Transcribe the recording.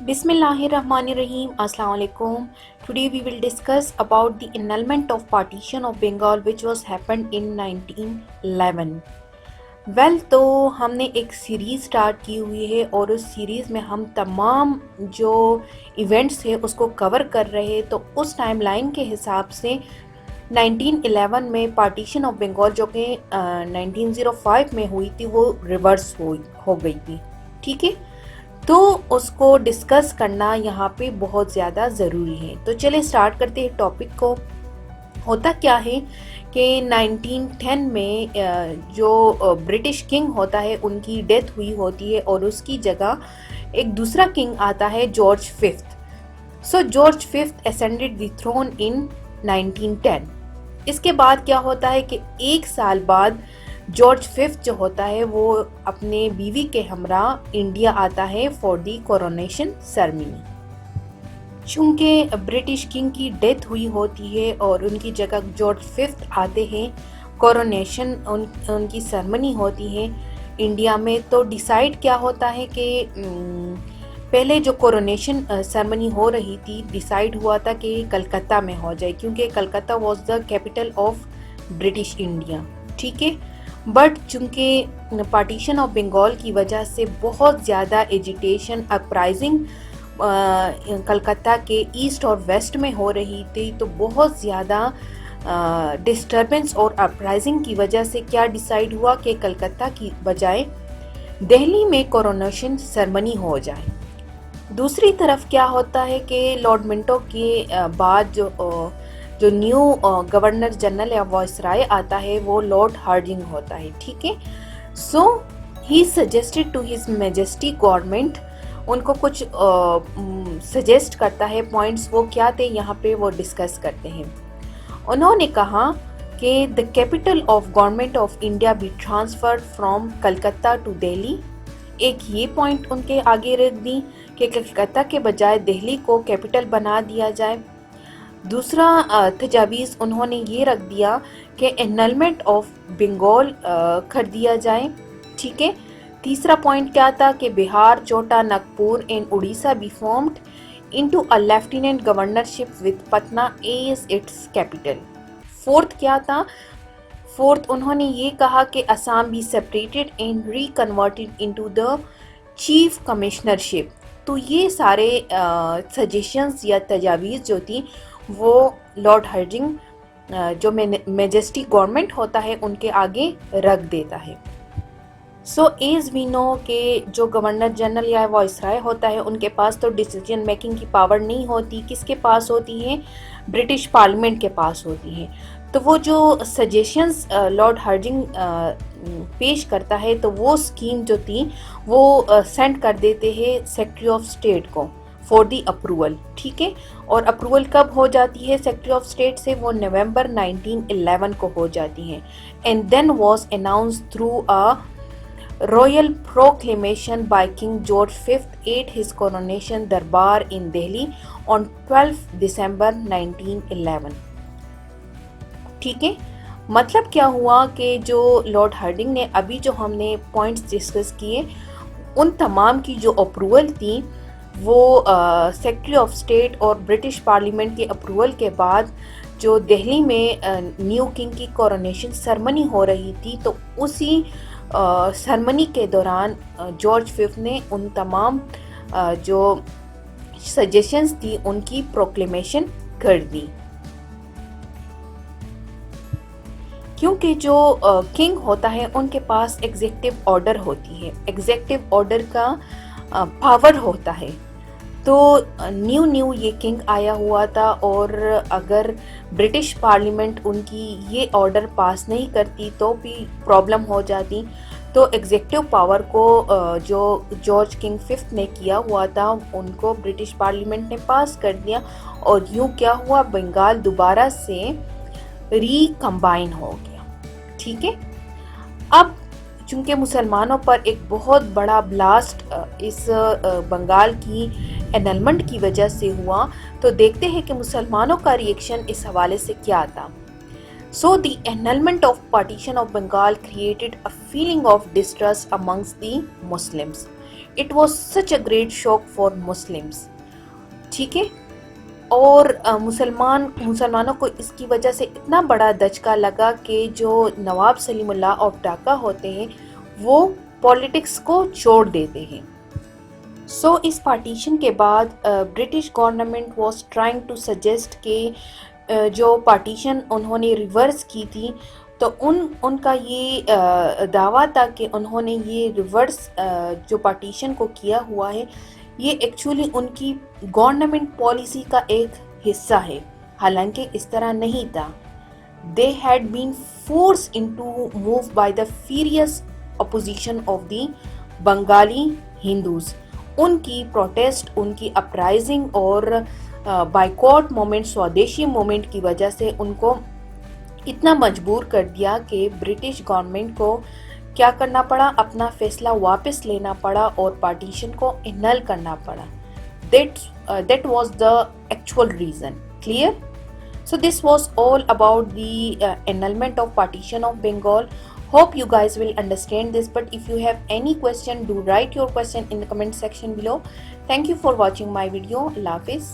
Bismillahirrahmanirrahim. Assalamu alaikum. Today we will discuss about the annulment of partition of Bengal which was happened in 1911. تو ہم نے ایک series start کی ہوئی ہے اور اس سیریز میں ہم تمام جو ایونٹس ہیں اس کو کور کر رہے ہیں. تو اس ٹائم لائن کے حساب سے 1911 میں پارٹیشن آف بنگال جو کہ 1905 میں ہوئی تھی وہ ریورس ہو گئی تھی. ٹھیک ہے، تو اس کو ڈسکس کرنا یہاں پہ بہت زیادہ ضروری ہے. تو چلے سٹارٹ کرتے ہیں ٹاپک کو. ہوتا کیا ہے کہ 1910 میں جو برٹش کنگ ہوتا ہے ان کی ڈیتھ ہوئی ہوتی ہے اور اس کی جگہ ایک دوسرا کنگ آتا ہے George fifth. So George fifth ascended the throne in 1910. اس کے بعد کیا ہوتا ہے کہ ایک سال بعد جارج ففتھ جو ہوتا ہے وہ اپنے بیوی کے ہمراہ انڈیا آتا ہے فار دی کورونیشن سرمنی. چونکہ برٹش کنگ کی ڈیتھ ہوئی ہوتی ہے اور ان کی جگہ جارج ففتھ آتے ہیں، کورونیشن ان کی سرمنی ہوتی ہے انڈیا میں. تو ڈیسائیڈ کیا ہوتا ہے کہ پہلے جو کورونیشن سرمنی ہو رہی تھی ڈیسائیڈ ہوا تھا کہ کلکتہ میں ہو جائے کیونکہ Calcutta was the capital of British India. ٹھیک ہے، بٹ چونکہ پارٹیشن آف بنگال کی وجہ سے بہت زیادہ ایجیٹیشن اپرائزنگ کلکتہ کے ایسٹ اور ویسٹ میں ہو رہی تھی، تو بہت زیادہ ڈسٹربنس اور اپرائزنگ کی وجہ سے کیا ڈیسائیڈ ہوا کہ کلکتہ کی بجائے دہلی میں کورونیشن سرمنی ہو جائے. دوسری طرف کیا ہوتا ہے کہ لارڈ منٹو کے بعد جو نیو گورنر جنرل یا وائسرائے آتا ہے وہ لارڈ ہارڈنگ ہوتا ہے. ٹھیک ہے، so he suggested to his majesty government, ان کو کچھ سجیسٹ کرتا ہے. پوائنٹس وہ کیا تھے یہاں پہ وہ ڈسکس کرتے ہیں. انہوں نے کہا کہ the capital of government of India be transferred from Calcutta to Delhi. ایک یہ پوائنٹ ان کے آگے رکھ دی کہ کلکتہ کے بجائے دہلی کو کیپٹل بنا دیا جائے. دوسرا تجاویز انہوں نے یہ رکھ دیا کہ انلمنٹ آف بنگال کر دیا جائے. ٹھیک ہے، تیسرا پوائنٹ کیا تھا کہ Bihar, Chota Nagpur and Orissa be formed into a lieutenant governorship with Patna as its capital. Fourth کیا تھا؟ فورتھ انہوں نے یہ کہا کہ Assam be separated and reconverted into the chief commissionership. تو یہ سارے سجیشنز یا تجاویز جو تھیں وہ لارڈ ہارڈنگ جو میجسٹی گورنمنٹ ہوتا ہے ان کے آگے رکھ دیتا ہے. سو ایز وی نو کہ جو گورنر جنرل یا وائسرائے ہوتا ہے ان کے پاس تو ڈیسیجن میکنگ کی پاور نہیں ہوتی. کس کے پاس ہوتی ہے؟ برٹش پارلیمنٹ کے پاس ہوتی ہے. تو وہ جو سجیشنز لارڈ ہارڈنگ پیش کرتا ہے تو وہ اسکیم جو تھی وہ سینڈ کر دیتے ہیں سیکرٹری آف اسٹیٹ کو فار دی اپروول. ٹھیک ہے، اور اپروول کب ہو جاتی ہے سیکرٹری آف اسٹیٹ سے؟ وہ نومبر 1911 کو ہو جاتی ہے. And then was announce through royal proclamation by King George V at his coronation darbar in Delhi on 12 December 1911. ٹھیک ہے، مطلب کیا ہوا کہ جو لارڈ ہارڈنگ نے ابھی جو ہم نے پوائنٹس ڈسکس کیے ان تمام کی جو اپروول تھی وہ سیکرٹری آف اسٹیٹ اور برٹش پارلیمنٹ کے اپروول کے بعد جو دہلی میں نیو کنگ کی کورونیشن سرمنی ہو رہی تھی تو اسی سرمنی کے دوران جارج ففتھ نے ان تمام جو سجیشنز تھی ان کی پروکلیمیشن کر دی. کیونکہ جو کنگ ہوتا ہے ان کے پاس ایگزیکٹو آرڈر ہوتی ہے، ایگزیکٹو آرڈر کا پاور ہوتا ہے. تو نیو یہ کنگ آیا ہوا تھا اور اگر برٹش پارلیمنٹ ان کی یہ آرڈر پاس نہیں کرتی تو بھی پرابلم ہو جاتی. تو ایگزیکٹو پاور کو جو جارج کنگ ففتھ نے کیا ہوا تھا ان کو برٹش پارلیمنٹ نے پاس کر دیا اور یوں کیا ہوا، بنگال دوبارہ سے ری کمبائن ہو گیا. ٹھیک ہے، اب چونکہ مسلمانوں پر ایک بہت بڑا بلاسٹ اس بنگال کی انلمنٹ کی وجہ سے ہوا تو دیکھتے ہیں کہ مسلمانوں کا ریئیکشن اس حوالے سے کیا تھا. So the annulment of partition of Bengal created a feeling of distrust amongst the Muslims. It was such a great shock for Muslims. ٹھیک ہے. اور مسلمانوں کو اس کی وجہ سے اتنا بڑا دھچکا لگا کہ جو نواب سلیم اللہ آف ڈھاکہ ہوتے ہیں وہ پولیٹکس کو چھوڑ دیتے ہیں. سو اس پارٹیشن کے بعد British government was trying to suggest کہ جو پارٹیشن انہوں نے ریورس کی تھی تو ان کا یہ دعویٰ تھا کہ انہوں نے یہ ریورس جو پارٹیشن کو کیا ہوا ہے یہ ایکچولی ان کی گورنمنٹ پالیسی کا ایک حصہ ہے، حالانکہ اس طرح نہیں تھا. They had been forced into move by the furious opposition of the Bengali Hindus. ان کی پروٹیسٹ، ان کی اپرائزنگ اور بائیکاٹ مومنٹ، سودیشی مومنٹ کی وجہ سے ان کو اتنا مجبور کر دیا کہ برٹش گورنمنٹ کو کیا کرنا پڑا، اپنا فیصلہ واپس لینا پڑا اور پارٹیشن کو انل کرنا پڑا. That was the actual reason. Clear? So this was all about the annulment of partition of Bengal. Hope you guys will understand this, but if you have any question, do write your question in the comment section below. Thank you for watching my video. Allah Hafiz.